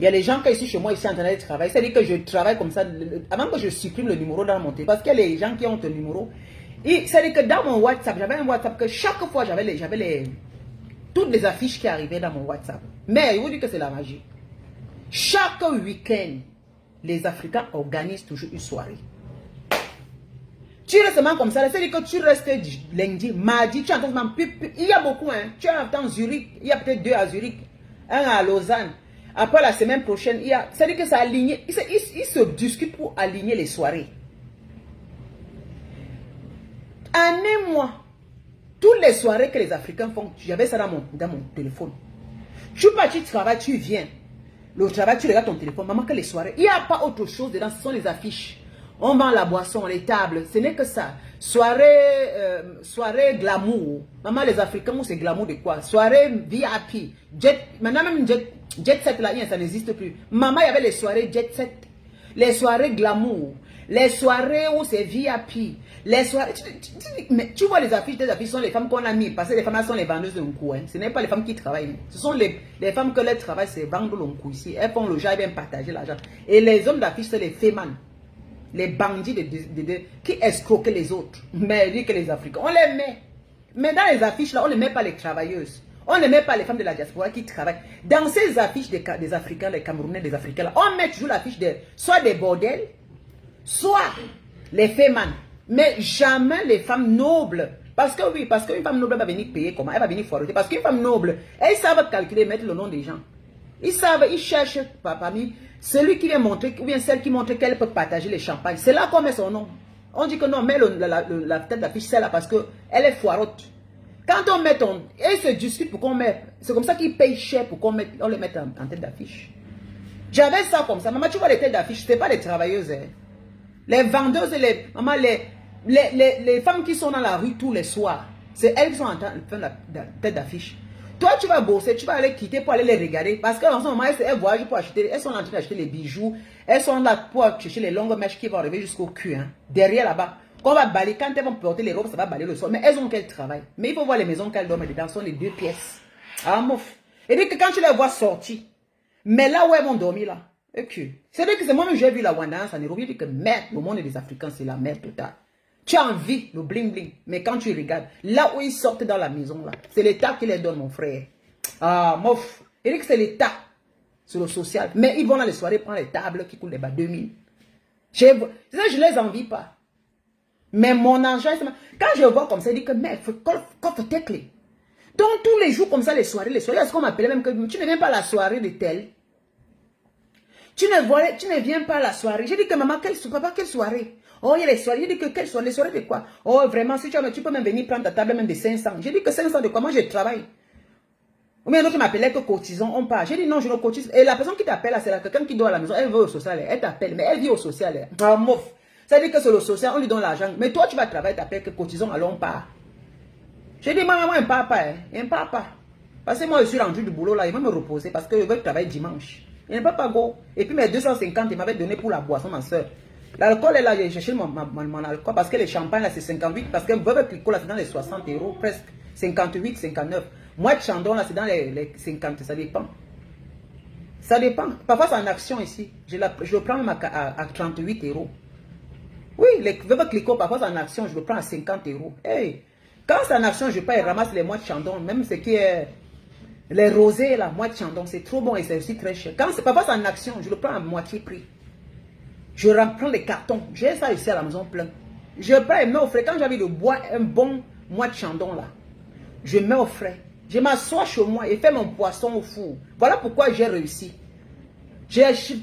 Il y a les gens qui ici chez moi, ici en train de travailler. C'est-à-dire que je travaille comme ça, avant que je supprime le numéro dans mon téléphone. Parce qu'il y a les gens qui ont un numéro. C'est-à-dire que dans mon WhatsApp, j'avais un WhatsApp que chaque fois, j'avais toutes les affiches qui arrivaient dans mon WhatsApp. Mais je vous dis que c'est la magie. Chaque week-end, les Africains organisent toujours une soirée. Tu restes seulement comme ça, c'est-à-dire que tu restes lundi, mardi, tu entends, il y a beaucoup, hein. Tu entends Zurich, il y a peut-être 2 à Zurich, un à Lausanne. Après la semaine prochaine, il y a, c'est-à-dire que ça aligné, ils se discutent pour aligner les soirées. En un mois, toutes les soirées que les Africains font, j'avais ça dans mon téléphone. Tu pars, tu travailles, tu viens. Le travail, tu regardes ton téléphone. Maman, que les soirées. Il n'y a pas autre chose dedans. Ce sont les affiches. On vend la boisson, les tables. Ce n'est que ça. Soirée glamour. Maman, les Africains, c'est glamour de quoi? Soirée VIP. Maintenant, même jet set là, ça n'existe plus. Maman, il y avait les soirées jet set. Les soirées glamour. Les soirées où c'est VIP. Les soirées... Mais tu vois les affiches, des affiches sont les femmes qu'on a mis. Parce que les femmes sont les vendeuses de coup. Hein. Ce n'est pas les femmes qui travaillent. Ce sont les femmes que leur travail, c'est vendre le coup ici. Elles font le genre et bien partager l'argent. Et les hommes d'affiches, c'est les fémans. Les bandits qui escroquent les autres. Mais dit que les Africains. On les met. Mais dans les affiches là, on ne met pas les travailleuses. On ne met pas les femmes de la diaspora qui travaillent. Dans ces affiches des Africains, les Camerounais, des Africains là, on met toujours l'affiche soit des bordels, soit les fémans. Mais jamais les femmes nobles. Parce que oui, parce qu'une femme noble va venir payer comment? Elle va venir foireter. Parce qu'une femme noble, elles savent calculer, mettre le nom des gens. Ils savent, ils cherchent parmi celui qui vient montrer, ou bien celle qui montre qu'elle peut partager les champagnes. C'est là qu'on met son nom. On dit que non, mais la tête d'affiche, c'est là parce qu'elle est foirote. Quand on met ton... Ils se discutent pour qu'on mette... C'est comme ça qu'ils payent cher pour qu'on les mette en tête d'affiche. J'avais ça comme ça. Maman, tu vois les têtes d'affiche, ce n'est pas les travailleuses. Hein. Les vendeuses, les femmes qui sont dans la rue tous les soirs, c'est elles qui sont en train de faire la tête d'affiche. Toi, tu vas bosser, tu vas aller quitter pour aller les regarder. Parce qu'en ce moment, elles voyagent pour acheter, elles sont en train d'acheter les bijoux. Elles sont là pour chercher les longues mèches qui vont arriver jusqu'au cul. Hein. Derrière là-bas. Quand on va balayer, quand elles vont porter les robes, ça va balayer le sol. Mais elles ont quel travail. Mais il faut voir les maisons qu'elles dorment dedans. Ce sont les 2 pièces. Ah, mouf. Et dit que quand tu les vois sortir, mais là où elles vont dormir là, c'est-à-dire que c'est moi-même, j'ai vu la Wanda en Nairobi, je dis que merde, le monde des Africains, c'est la merde totale. Tu as envie, le bling bling, mais quand tu regardes, là où ils sortent dans la maison là, c'est l'État qui les donne, mon frère. Ah, mouf. Il dit que c'est l'État, c'est le social. Mais ils vont dans les soirées prendre les tables qui coûtent les bas 2000. Je les envie pas. Mais mon argent, quand je vois comme ça, il dit que merde, il faut coffre tes clés. Donc tous les jours comme ça, les soirées, est-ce qu'on m'appelait même que tu ne viens pas à la soirée de tel? Tu ne viens pas à la soirée. J'ai dit que maman, papa, quelle soirée? Oh, il y a les soirées. J'ai dit que quelle soirée? Les soirées de quoi? Oh, vraiment, si tu peux même venir prendre ta table même de 500. J'ai dit que 500 de quoi? Moi, je travaille. Ou bien un autre m'appelait que cotisons, on part. J'ai dit non, je ne cotise. Et la personne qui t'appelle là, c'est quelqu'un qui doit à la maison. Elle veut au social, elle t'appelle, mais elle vit au social. Ah, mouf. Ça veut dire que c'est le social, on lui donne l'argent. Mais toi, tu vas travailler, t'appelles que cotisons, alors on part. J'ai dit, moi, il ne part pas. Il ne part pas. Parce que moi, je suis rendu du boulot là, il va me reposer parce que je vais travailler dimanche. Il ne peut pas go. Et puis mes 250, il m'avait donné pour la boisson, ma soeur. L'alcool est là, j'ai cherché mon alcool parce que les champagnes là, c'est 58. Parce que Veuve Clicquot là, c'est dans les 60 €, presque 58, 59. Moi, Chandon là, c'est dans les 50, ça dépend. Ça dépend. Parfois, c'est en action ici. Je le prends même à 38 €. Oui, les Veuve Clicquot, parfois, c'est en action, je le prends à 50 €. Hey, quand c'est en action, je pas ramasse les mois de Chandon, même ce qui est. Les rosés là, mois de Chandon, c'est trop bon et c'est aussi très cher. Quand c'est parfois c'est en action, je le prends à moitié prix. Je reprends les cartons. J'ai ça ici à la maison plein. Je prends et mets au frais. Quand j'ai envie de boire un bon mois de Chandon là, je mets au frais. Je m'assois chez moi et fais mon poisson au four. Voilà pourquoi j'ai réussi. Je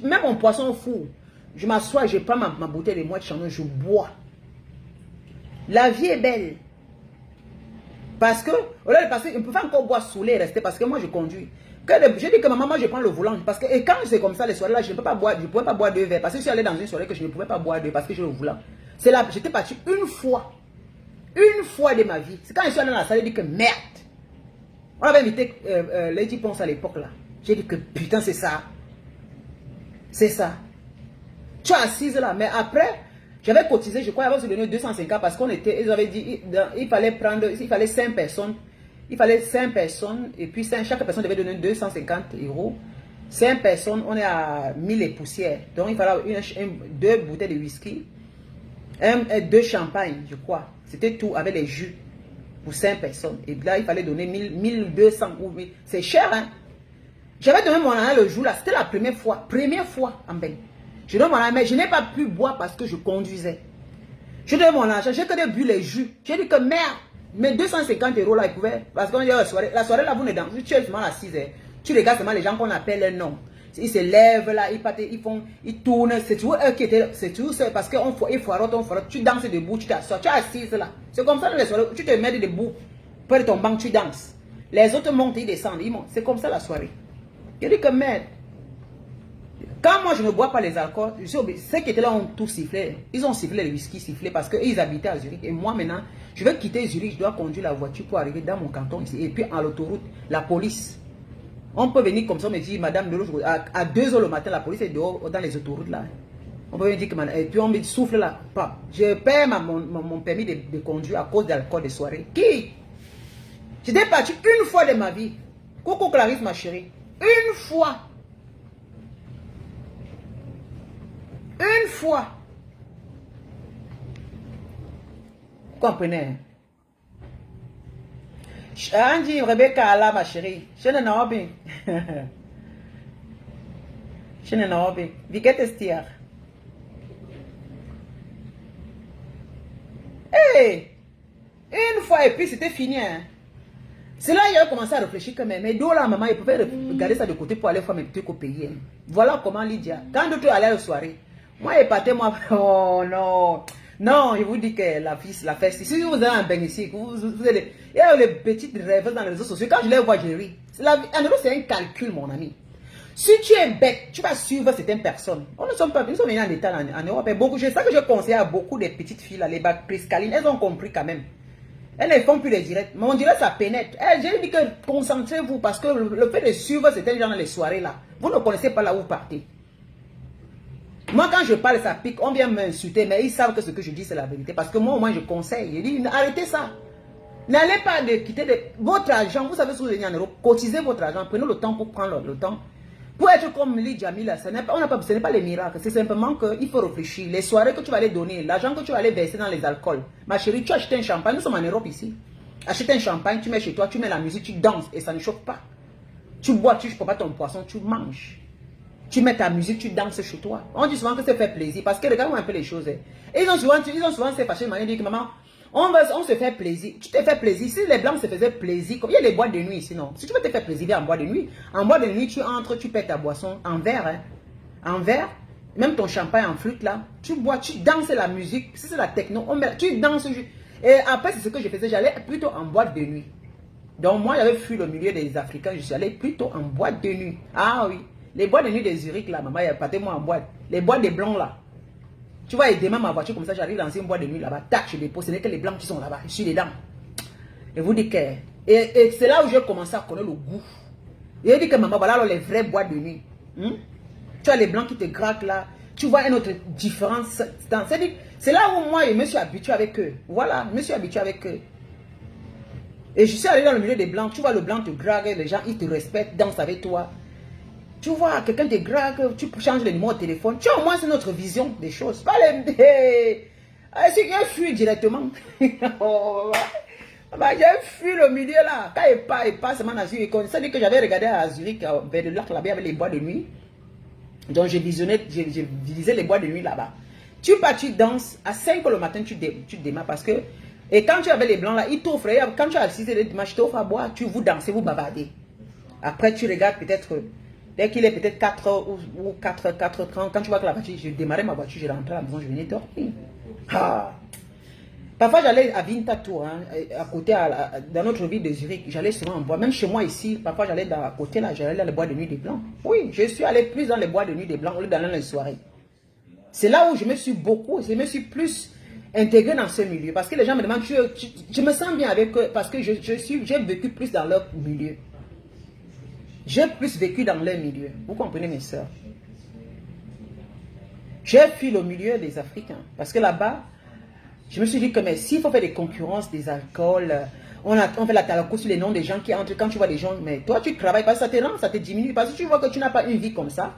mets mon poisson au four. Je m'assois et je prends ma bouteille de mois de Chandon, je bois. La vie est belle. Parce que, au lieu de passer, on peut pas encore boire saoulé et rester parce que moi je conduis. J'ai dit que maman, moi je prends le volant. Parce que, et quand c'est comme ça les soirées là, je ne peux pas boire, je pouvais pas boire 2 verres. Parce que je suis allé dans une soirée que je ne pouvais pas boire 2 parce que j'ai le volant. C'est là, j'étais parti une fois de ma vie. C'est quand je suis allé dans la salle, j'ai dit que merde. On avait invité Lady Ponce à l'époque là. J'ai dit que putain, c'est ça. C'est ça. Tu es assise là, mais après. J'avais cotisé, je crois, avant de se donner 250 parce qu'on était, ils avaient dit, il fallait 5 personnes. Il fallait 5 personnes et puis chaque personne devait donner 250 €. 5 personnes, on est à 1000 et poussières. Donc il fallait 2 bouteilles de whisky, 2 champagnes, je crois. C'était tout avec les jus pour 5 personnes. Et là, il fallait donner 1200 ou 1000. C'est cher, hein? J'avais donné mon argent le jour là, c'était la première fois en bain. Je donne mon argent, mais je n'ai pas pu boire parce que je conduisais. Je donne mon argent, j'ai que bu les jus. J'ai dit que merde, mes 250 € là, ils pouvaient. Parce qu'on dit la soirée là, vous ne dansez, tu es seulement à 6 heures. Tu regardes seulement les gens qu'on appelle un nom. Ils se lèvent là, ils tournent. C'est toujours eux qui étaient. C'est toujours ça. Parce qu'on foirote. Tu danses debout, tu t'assois, tu es assise là. C'est comme ça dans les soirées, tu te mets debout. Près de ton banc, tu danses. Les autres montent, ils descendent, ils montent. C'est comme ça la soirée. Je dis que merde. Quand moi je ne bois pas les alcools, ceux qui étaient là ont tout sifflé. Ils ont sifflé le whisky, sifflé parce qu'ils habitaient à Zurich. Et moi maintenant, je vais quitter Zurich, je dois conduire la voiture pour arriver dans mon canton ici. Et puis à l'autoroute, la police. On peut venir comme ça, me dire, madame, à 2 h le matin, la police est dehors dans les autoroutes là. On peut venir dire que madame, et puis on me souffle là. Je perds mon permis de conduire à cause de l'alcool de soirée. Qui? J'étais parti une fois de ma vie. Coucou Clarisse, ma chérie. Une fois. Une fois. Vous comprenez? Angie, Rebecca, là, ma chérie. Je ne sais pas. Je ne sais pas. Wie geht es dir? Hey! Une fois et puis c'était fini. Hein. C'est là qu'il a commencé à réfléchir que mais d'où là, maman, il pouvait garder ça de côté pour aller faire mes petits au pays. Hein. Voilà comment Lydia. Quand d'autres allaient à la soirée, moi, il partait, moi. Oh non! Non, je vous dis que la fête, si vous avez un bain ici, vous allez. Il y a les petites rêves dans les réseaux sociaux. Quand je les vois, je ris. C'est un calcul, mon ami. Si tu es bête, tu vas suivre certaines personnes. Nous sommes venus en État en Europe. Et beaucoup, c'est ça que je conseille à beaucoup des petites filles, là, les priscalines, elles ont compris quand même. Elles ne font plus les directs. Mon direct, ça pénètre. J'ai dit que concentrez-vous parce que le fait de suivre certains gens dans les soirées là, vous ne connaissez pas là où vous partez. Moi, quand je parle, ça pique. On vient m'insulter, mais ils savent que ce que je dis, c'est la vérité. Parce que moi, au moins, je conseille. Je dis, arrêtez ça. N'allez pas quitter votre argent. Vous savez ce que vous gagnez en Europe. Cotisez votre argent. Prenez le temps pour prendre le temps. Pour être comme Lee Jamila, ce n'est pas les miracles. C'est simplement qu'il faut réfléchir. Les soirées que tu vas aller donner, l'argent que tu vas aller verser dans les alcools. Ma chérie, tu achètes un champagne. Nous sommes en Europe ici. Achète un champagne, tu mets chez toi, tu mets la musique, tu danses et ça ne choque pas. Tu bois, tu ne pas ton poisson, tu manges. Tu mets ta musique, tu danses chez toi. On dit souvent que ça fait plaisir. Parce que regarde un peu les choses. Et ils ont souvent ces fâchés de manière de dire que maman, on se fait plaisir. Tu te fais plaisir. Si les blancs se faisaient plaisir, comme il y a les boîtes de nuit ici, non. Si tu veux te faire plaisir, viens en boîte de nuit. En boîte de nuit, tu entres, tu paies ta boisson en verre. Hein. En verre, même ton champagne en flûte là. Tu bois, tu danses la musique. Si c'est la techno, tu danses. Et après, c'est ce que je faisais. J'allais plutôt en boîte de nuit. Donc moi, j'avais fui le milieu des Africains. Je suis allé plutôt en boîte de nuit. Ah oui. Les boîtes de nuit des Zurich là, maman, il n'y a pas de moi en boîte. Les boîtes des blancs là. Tu vois, et demain ma voiture comme ça, j'arrive dans une boîte de nuit là-bas. Tac, je dépose. Ce n'est que les blancs qui sont là-bas. Je suis dedans. Et vous dites que. Et c'est là où j'ai commencé à connaître le goût. Et je dis que maman, voilà alors les vraies boîtes de nuit. Tu as les blancs qui te grattent là. Tu vois une autre différence. C'est là où moi, je me suis habitué avec eux. Voilà, je me suis habitué avec eux. Et je suis allé dans le milieu des blancs. Tu vois, le blanc te drague, les gens, ils te respectent, dansent avec toi. Tu vois, quelqu'un te drague, tu changes le numéro de téléphone. Tu vois, au moins, c'est notre vision des choses. Pas les... C'est que je fuis directement. Oh, j'ai fui le milieu là. Quand il passe à Zurich, ça dit que j'avais regardé à Zurich, vers le lac là-bas, avec les boîtes de nuit. Donc, j'ai visé les boîtes de nuit là-bas. Tu pars, tu danses. À 5 h le matin, tu démarres parce que... Et quand tu avais les blancs là, ils t'offrent. Quand tu as 6 h le dimanche, ils t'offrent à boire. Vous dansez, vous bavardez. Après, tu regardes peut-être... Dès qu'il est peut-être 4 h ou 4h30, quand tu vois que la voiture, je démarrais ma voiture, je rentrais à la maison, je venais dormir. Ah. Parfois, j'allais à Winterthur, hein, à côté, dans notre ville de Zurich, j'allais souvent en bois. Même chez moi ici, parfois j'allais à côté là, j'allais dans les bois de nuit des blancs. Oui, je suis allé plus dans les bois de nuit des blancs au lieu d'aller dans les soirées. C'est là où je me suis plus intégré dans ce milieu. Parce que les gens me demandent, je me sens bien avec eux, parce que j'ai vécu plus dans leur milieu. J'ai plus vécu dans leur milieu. Vous comprenez mes soeurs? J'ai fui le milieu des Africains. Parce que là-bas, je me suis dit que mais s'il faut faire des concurrences, des alcools, on fait la talaco sur les noms des gens qui entrent. Quand tu vois des gens, mais toi tu travailles parce que ça te rend, ça te diminue. Parce que tu vois que tu n'as pas une vie comme ça.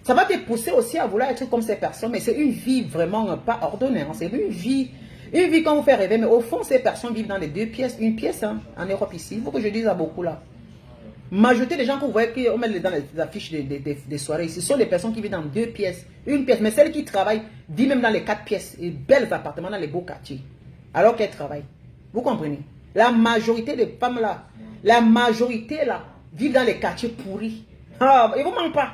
Ça va te pousser aussi à vouloir être comme ces personnes. Mais c'est une vie vraiment pas ordonnée. Hein. C'est une vie qu'on vous fait rêver. Mais au fond, ces personnes vivent dans les 2 pièces, une pièce hein, en Europe ici. Il faut que je dise à beaucoup là. Majorité des gens que vous voyez qu'on met dans les affiches des soirées, ce sont des personnes qui vivent dans 2 pièces, une pièce. Mais celles qui travaillent vivent même dans les 4 pièces et belles appartements dans les beaux quartiers. Alors qu'elles travaillent. Vous comprenez? La majorité des femmes là, vivent dans les quartiers pourris. Ah, ils ne vous mentent pas.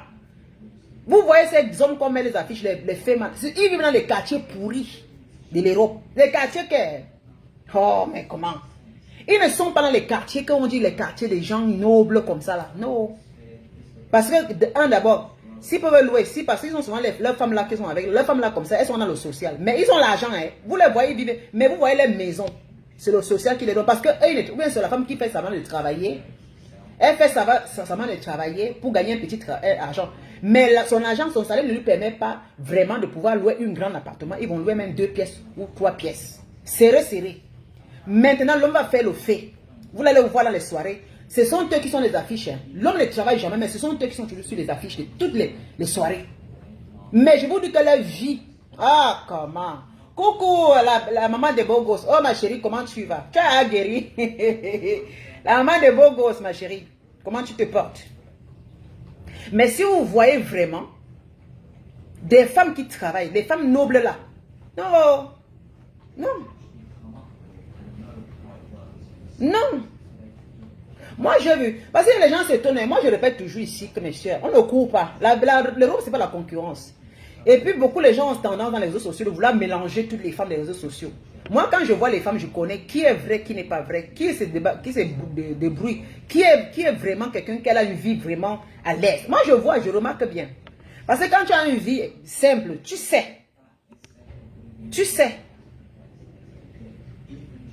Vous voyez ces hommes qu'on met les affiches, les femmes, ils vivent dans les quartiers pourris de l'Europe. Les quartiers que... Oh, mais comment? Ils ne sont pas dans les quartiers, qu'on dit les quartiers des gens nobles comme ça là. Non. Parce que, d'abord, s'ils peuvent louer, parce qu'ils ont souvent leurs femmes là qui sont avec, leurs femmes là comme ça, elles sont dans le social. Mais ils ont l'argent, hein. Vous les voyez vivre, mais vous voyez les maisons. C'est le social qui les donne. Parce que, c'est la femme qui fait semblant de travailler. Elle fait semblant de travailler pour gagner un petit argent. Mais son argent, son salaire ne lui permet pas vraiment de pouvoir louer un grand appartement. Ils vont louer même 2 pièces ou 3 pièces. Serré. Maintenant, l'homme va faire le fait. Vous allez le voir dans les soirées. Ce sont eux qui sont les affiches. Hein. L'homme ne travaille jamais, mais ce sont eux qui sont toujours sur les affiches de toutes les soirées. Mais je vous dis que leur vie... Ah, comment? Coucou, la maman de beaux gosses. Oh, ma chérie, comment tu vas? Tu as guéri. La maman de beaux gosses, ma chérie. Comment tu te portes? Mais si vous voyez vraiment des femmes qui travaillent, des femmes nobles là. Non. Moi, j'ai vu. Parce que les gens s'étonnent. Moi, je répète toujours ici que mes chers, on ne court pas. L'Europe, ce n'est pas la concurrence. Et puis, beaucoup les gens ont tendance dans les réseaux sociaux de vouloir mélanger toutes les femmes des réseaux sociaux. Moi, quand je vois les femmes, je connais qui est vrai, qui n'est pas vrai, qui se débrouille, qui est vraiment quelqu'un qui a une vie vraiment à l'aise. Moi, je vois, je remarque bien. Parce que quand tu as une vie simple, tu sais.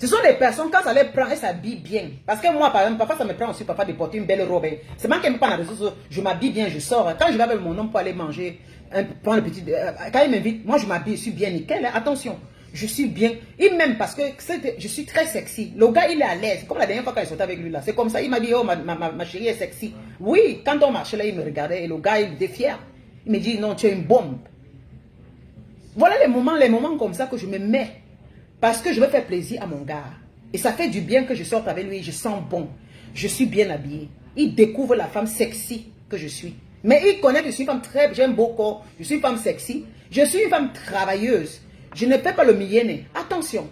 Ce sont des personnes, quand ça les prend, elles s'habillent bien. Parce que moi, par exemple, parfois, ça me prend aussi parfois de porter une belle robe. C'est moi qui n'aime pas la ressource, je m'habille bien, je sors. Quand je vais avec mon homme pour aller manger, prendre le petit... quand il m'invite, moi, je m'habille, je suis bien nickel. Hein. Attention, je suis bien. Il m'aime parce que je suis très sexy. Le gars, il est à l'aise. Comme la dernière fois quand il sortait avec lui, là. C'est comme ça, il m'a dit, oh, ma chérie est sexy. Oui, quand on marchait là, il me regardait et le gars, il était fier. Il me dit, non, tu es une bombe. Voilà les moments comme ça que je me mets. Parce que je veux faire plaisir à mon gars. Et ça fait du bien que je sorte avec lui. Je sens bon. Je suis bien habillée. Il découvre la femme sexy que je suis. Mais il connaît que je suis une femme très... J'ai un beau corps. Je suis une femme sexy. Je suis une femme travailleuse. Je ne fais pas le millionnaire. Attention.